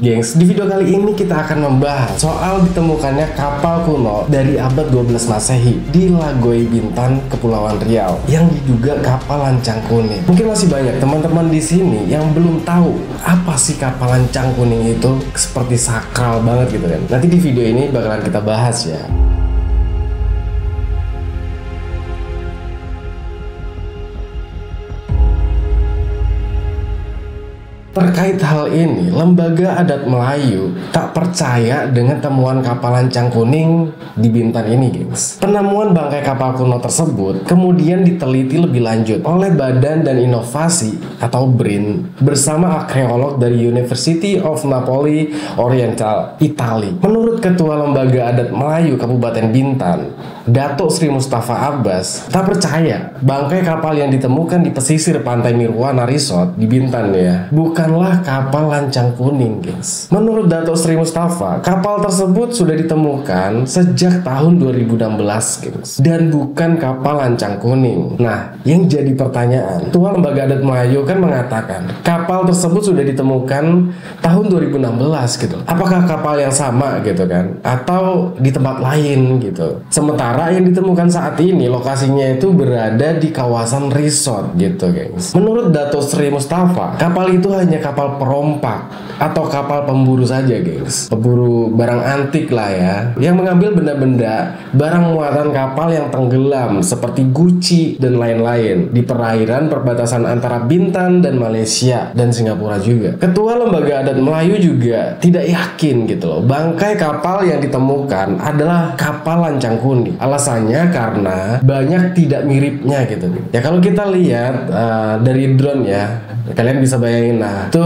Gengs, di video kali ini kita akan membahas soal ditemukannya kapal kuno dari abad 12 Masehi di Lagoy Bintan, Kepulauan Riau yang diduga kapal lancang kuning. Mungkin masih banyak teman-teman di sini yang belum tahu apa sih kapal lancang kuning itu, seperti sakral banget gitu kan. Nanti di video ini bakalan kita bahas ya. Terkait hal ini, Lembaga Adat Melayu tak percaya dengan temuan kapal lancang kuning di Bintan ini, gengs. Penemuan bangkai kapal kuno tersebut kemudian diteliti lebih lanjut oleh Badan dan Inovasi atau BRIN bersama arkeolog dari University of Napoli Oriental, Italia. Menurut Ketua Lembaga Adat Melayu Kabupaten Bintan, Datuk Sri Mustafa Abbas, tak percaya bangkai kapal yang ditemukan di pesisir pantai Nirwana Resort di Bintan ya, bukanlah kapal lancang kuning, guys. Menurut Datuk Sri Mustafa, kapal tersebut sudah ditemukan sejak tahun 2016, guys, dan bukan kapal lancang kuning. Nah, yang jadi pertanyaan, Ketua Lembaga Adat Melayu kan mengatakan kapal tersebut sudah ditemukan tahun 2016 gitu. Apakah kapal yang sama gitu kan, atau di tempat lain gitu? Sementara yang ditemukan saat ini lokasinya itu berada di kawasan resort gitu, guys. Menurut Datuk Sri Mustafa, kapal itu hanya kapal perompak atau kapal pemburu saja, guys. Pemburu barang antik lah ya, yang mengambil benda-benda barang muatan kapal yang tenggelam seperti guci dan lain-lain di perairan perbatasan antara Bintan dan Malaysia dan Singapura juga. Ketua Lembaga Adat Melayu juga tidak yakin gitu loh bangkai kapal yang ditemukan adalah kapal lancang kuning. Alasannya karena banyak tidak miripnya gitu. Ya kalau kita lihat dari drone ya, kalian bisa bayangin, nah itu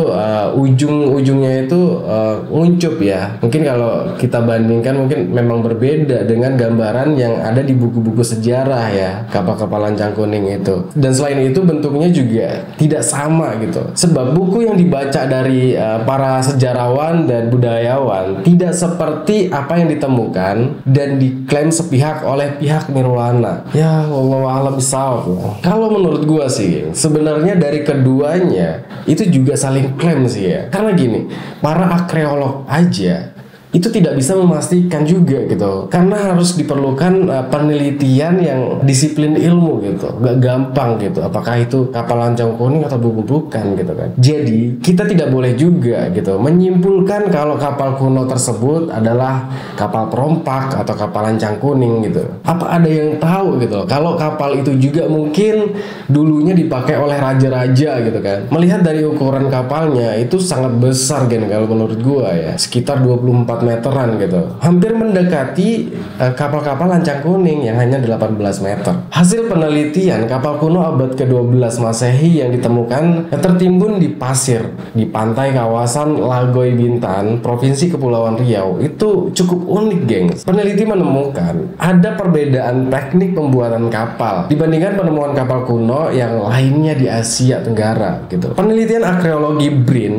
ujung-ujungnya itu nguncup ya. Mungkin kalau kita bandingkan mungkin memang berbeda dengan gambaran yang ada di buku-buku sejarah ya, kapal-kapal lancang kuning itu. Dan selain itu bentuknya juga tidak sama gitu. Sebab buku yang dibaca dari para sejarawan dan budayawan tidak seperti apa yang ditemukan dan diklaim sepihak oleh pihak Nirwana. Ya, wallahu a'lam bishawab. Kalau menurut gua sih, sebenarnya dari keduanya itu juga saling klaim sih ya. Karena gini, para arkeolog aja itu tidak bisa memastikan juga gitu, karena harus diperlukan penelitian yang disiplin ilmu gitu, gak gampang gitu apakah itu kapal lancang kuning atau bukan gitu kan. Jadi kita tidak boleh juga gitu menyimpulkan kalau kapal kuno tersebut adalah kapal perompak atau kapal lancang kuning gitu. Apa ada yang tahu gitu kalau kapal itu juga mungkin dulunya dipakai oleh raja-raja gitu kan. Melihat dari ukuran kapalnya itu sangat besar kan, kalau menurut gua ya sekitar 24 meteran gitu, hampir mendekati kapal-kapal lancang kuning yang hanya 18 meter. Hasil penelitian kapal kuno abad ke-12 Masehi yang ditemukan tertimbun di pasir di pantai kawasan Lagoy Bintan, Provinsi Kepulauan Riau itu cukup unik, gengs. Peneliti menemukan ada perbedaan teknik pembuatan kapal dibandingkan penemuan kapal kuno yang lainnya di Asia Tenggara gitu. Penelitian arkeologi BRIN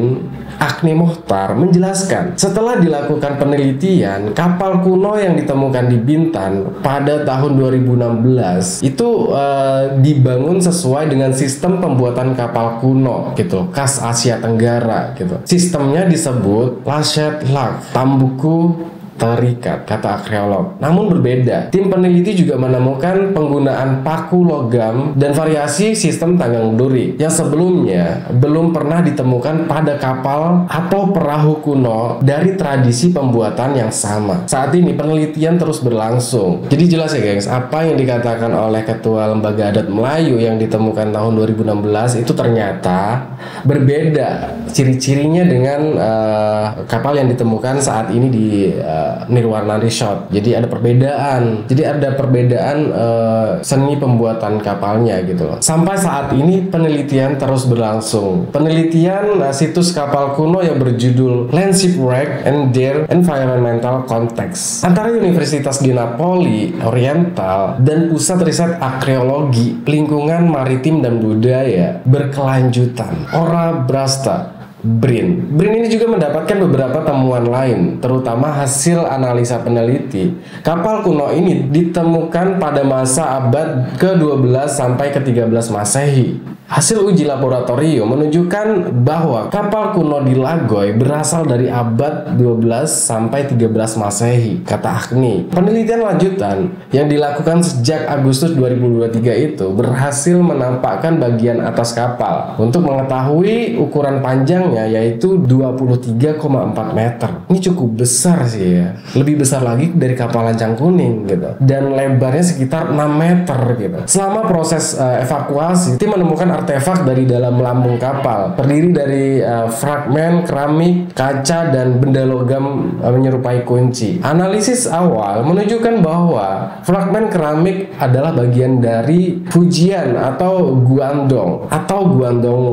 Agni Mohtar menjelaskan, setelah dilakukan penelitian, kapal kuno yang ditemukan di Bintan pada tahun 2016 itu dibangun sesuai dengan sistem pembuatan kapal kuno gitu, khas Asia Tenggara gitu. Sistemnya disebut Lashet Lak Tambuku terikat, kata arkeolog. Namun berbeda, tim peneliti juga menemukan penggunaan paku logam dan variasi sistem tanggang duri yang sebelumnya belum pernah ditemukan pada kapal atau perahu kuno dari tradisi pembuatan yang sama. Saat ini penelitian terus berlangsung. Jadi jelas ya, gengs, apa yang dikatakan oleh Ketua Lembaga Adat Melayu yang ditemukan tahun 2016 itu ternyata berbeda ciri-cirinya dengan kapal yang ditemukan saat ini di Nirwana Resort. Jadi ada perbedaan. Seni pembuatan kapalnya gitu loh. Sampai saat ini penelitian terus berlangsung. Penelitian situs kapal kuno yang berjudul Land Shipwreck and Their Environmental Context antara Universitas di Napoli Oriental dan Pusat Riset Arkeologi Lingkungan Maritim dan Budaya berkelanjutan Ora Brasta BRIN ini juga mendapatkan beberapa temuan lain, terutama hasil analisa peneliti. Kapal kuno ini ditemukan pada masa abad ke-12 sampai ke-13 Masehi Hasil uji laboratorium menunjukkan bahwa kapal kuno di Lagoy berasal dari abad 12 sampai 13 Masehi, kata Agni. Penelitian lanjutan yang dilakukan sejak Agustus 2023 itu berhasil menampakkan bagian atas kapal untuk mengetahui ukuran panjangnya, yaitu 23,4 meter. Ini cukup besar sih ya, lebih besar lagi dari kapal Lancang Kuning gitu, dan lebarnya sekitar 6 meter gitu. Selama proses evakuasi, tim menemukan artefak dari dalam lambung kapal, terdiri dari fragmen keramik, kaca, dan benda logam menyerupai kunci. Analisis awal menunjukkan bahwa fragmen keramik adalah bagian dari pujian atau guandong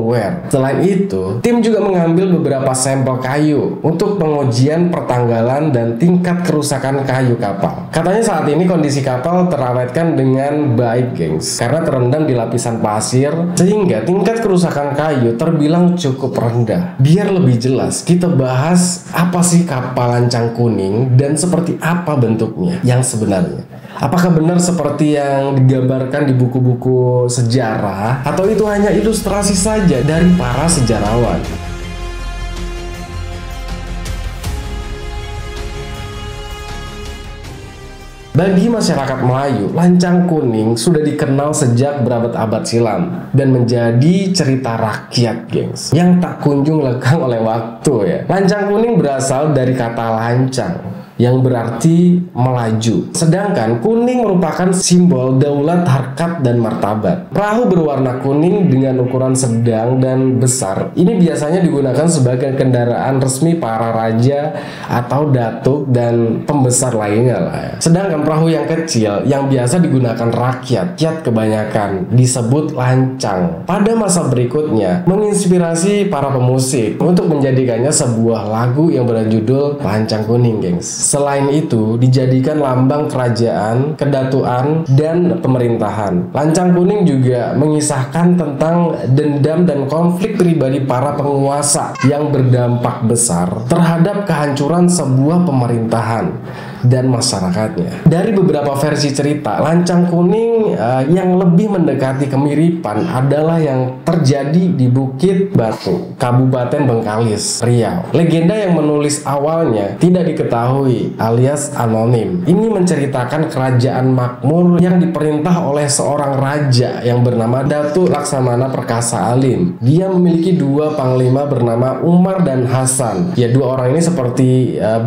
ware. Selain itu, tim juga mengambil beberapa sampel kayu untuk pengujian pertanggalan dan tingkat kerusakan kayu kapal. Katanya saat ini kondisi kapal terawetkan dengan baik, gengs, karena terendam di lapisan pasir, sehingga tingkat kerusakan kayu terbilang cukup rendah. Biar lebih jelas, kita bahas apa sih kapal Lancang Kuning dan seperti apa bentuknya yang sebenarnya. Apakah benar seperti yang digambarkan di buku-buku sejarah, atau itu hanya ilustrasi saja dari para sejarawan? Bagi masyarakat Melayu, Lancang Kuning sudah dikenal sejak berabad-abad silam dan menjadi cerita rakyat, gengs, yang tak kunjung lekang oleh waktu ya. Lancang Kuning berasal dari kata lancang yang berarti melaju. Sedangkan kuning merupakan simbol daulat, harkat, dan martabat. Perahu berwarna kuning dengan ukuran sedang dan besar ini biasanya digunakan sebagai kendaraan resmi para raja atau datuk dan pembesar lainnya lah ya. Sedangkan perahu yang kecil yang biasa digunakan rakyat kebanyakan disebut lancang. Pada masa berikutnya menginspirasi para pemusik untuk menjadikannya sebuah lagu yang berjudul Lancang Kuning, gengs. Selain itu, dijadikan lambang kerajaan, kedatuan, dan pemerintahan. Lancang Kuning juga mengisahkan tentang dendam dan konflik pribadi para penguasa yang berdampak besar terhadap kehancuran sebuah pemerintahan dan masyarakatnya. Dari beberapa versi cerita, Lancang Kuning yang lebih mendekati kemiripan adalah yang terjadi di Bukit Batu, Kabupaten Bengkalis, Riau. Legenda yang menulis awalnya tidak diketahui alias anonim. Ini menceritakan kerajaan makmur yang diperintah oleh seorang raja yang bernama Datu Laksamana Perkasa Alim. Dia memiliki dua panglima bernama Umar dan Hasan. Ya, dua orang ini seperti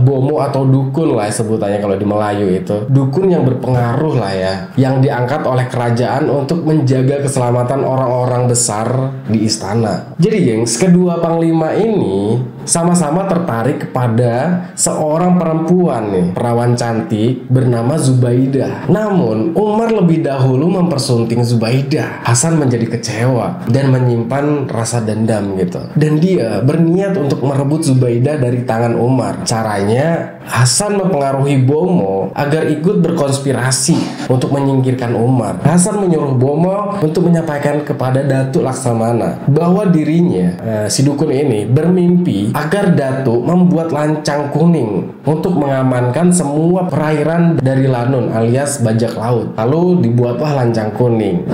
bomo atau dukun lah sebutannya kalau di Melayu itu. Dukun yang berpengaruh lah ya, yang diangkat oleh kerajaan untuk menjaga keselamatan orang-orang besar di istana. Jadi gengs, kedua panglima ini sama-sama tertarik kepada seorang perempuan nih, perawan cantik bernama Zubaidah. Namun Umar lebih dahulu mempersunting Zubaidah. Hasan menjadi kecewa dan menyimpan rasa dendam gitu, dan dia berniat untuk merebut Zubaidah dari tangan Umar. Caranya, Hasan mempengaruhi Bomo agar ikut berkonspirasi untuk menyingkirkan Umar. Hasan menyuruh Bomo untuk menyampaikan kepada Datuk Laksamana bahwa dirinya, si dukun ini, bermimpi agar Datuk membuat Lancang Kuning untuk mengamankan semua perairan dari Lanun alias bajak laut. Lalu dibuatlah Lancang Kuning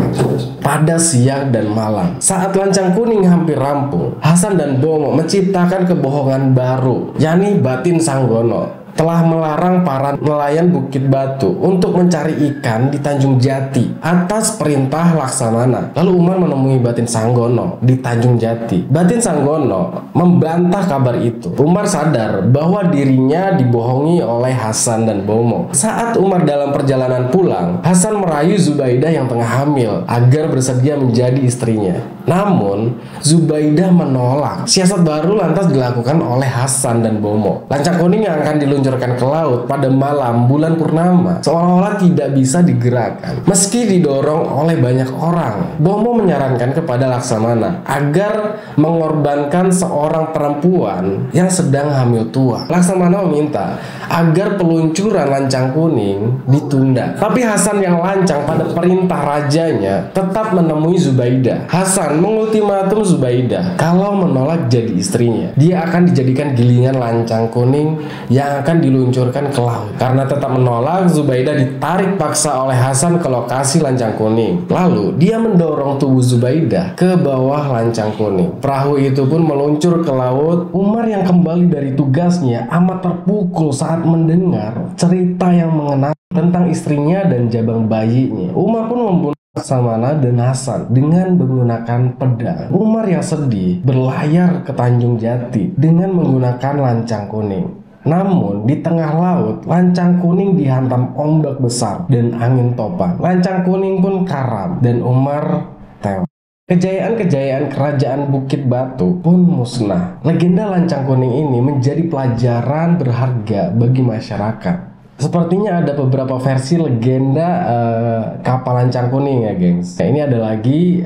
pada siang dan malam. Saat Lancang Kuning hampir rampung, Hasan dan Bomo menciptakan kebohongan baru, yakni Batin Sanggono telah melarang para nelayan Bukit Batu untuk mencari ikan di Tanjung Jati atas perintah Laksamana. Lalu Umar menemui Batin Sanggono di Tanjung Jati. Batin Sanggono membantah kabar itu. Umar sadar bahwa dirinya dibohongi oleh Hasan dan Bomo. Saat Umar dalam perjalanan pulang, Hasan merayu Zubaidah yang tengah hamil agar bersedia menjadi istrinya. Namun Zubaidah menolak. Siasat baru lantas dilakukan oleh Hasan dan Bomo. Lancang Kuning yang akan diluncurkan ke laut pada malam bulan purnama seolah-olah tidak bisa digerakkan meski didorong oleh banyak orang. Bomo menyarankan kepada Laksamana agar mengorbankan seorang perempuan yang sedang hamil tua. Laksamana meminta agar peluncuran Lancang Kuning ditunda. Tapi Hasan yang lancang pada perintah rajanya tetap menemui Zubaidah. Hasan Hasan mengultimatum Zubaidah kalau menolak jadi istrinya, dia akan dijadikan gilingan lancang kuning yang akan diluncurkan ke laut. Karena tetap menolak, Zubaidah ditarik paksa oleh Hasan ke lokasi lancang kuning. Lalu dia mendorong tubuh Zubaidah ke bawah lancang kuning. Perahu itu pun meluncur ke laut. Umar yang kembali dari tugasnya amat terpukul saat mendengar cerita yang mengenai tentang istrinya dan jabang bayinya. Umar pun membunuh Laksamana dan Hasan dengan menggunakan pedang. Umar yang sedih berlayar ke Tanjung Jati dengan menggunakan lancang kuning. Namun di tengah laut, lancang kuning dihantam ombak besar dan angin topan. Lancang kuning pun karam dan Umar tewas. Kejayaan-kejayaan kerajaan Bukit Batu pun musnah. Legenda lancang kuning ini menjadi pelajaran berharga bagi masyarakat. Sepertinya ada beberapa versi legenda kapal lancang kuning ya gengs. Nah, ini ada lagi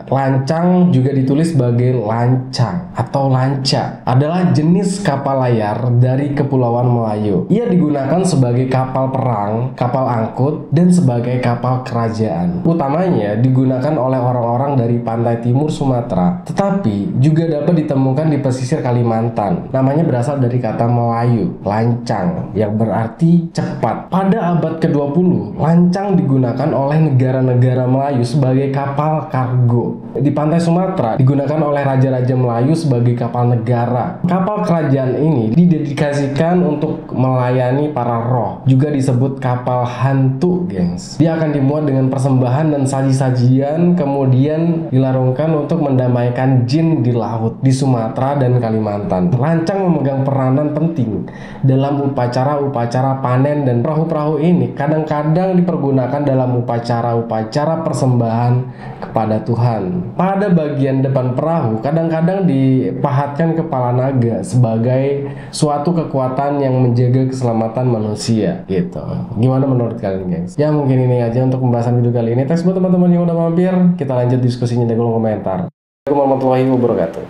lancang juga ditulis sebagai lancang atau lanca. Adalah jenis kapal layar dari Kepulauan Melayu. Ia digunakan sebagai kapal perang, kapal angkut, dan sebagai kapal kerajaan. Utamanya digunakan oleh orang-orang dari pantai timur Sumatera, tetapi juga dapat ditemukan di pesisir Kalimantan. Namanya berasal dari kata Melayu, lancang, yang berarti cepat. Pada abad ke-20, lancang digunakan oleh negara-negara Melayu sebagai kapal kargo. Di pantai Sumatera digunakan oleh raja-raja Melayu sebagai kapal negara. Kapal kerajaan ini didedikasikan untuk melayani para roh. Juga disebut kapal hantu, gengs. Dia akan dimuat dengan persembahan dan saji-sajian, kemudian dilarungkan untuk mendamaikan jin di laut di Sumatera dan Kalimantan. Lancang memegang peranan penting dalam upacara-upacara panen, dan perahu-perahu ini kadang-kadang dipergunakan dalam upacara-upacara persembahan kepada Tuhan. Pada bagian depan perahu kadang-kadang dipahatkan kepala naga sebagai suatu kekuatan yang menjaga keselamatan manusia gitu. Gimana menurut kalian, guys? Ya mungkin ini aja untuk pembahasan video kali ini. Thanks buat teman-teman yang udah mampir. Kita lanjut diskusinya di kolom komentar. Assalamualaikum warahmatullahi wabarakatuh.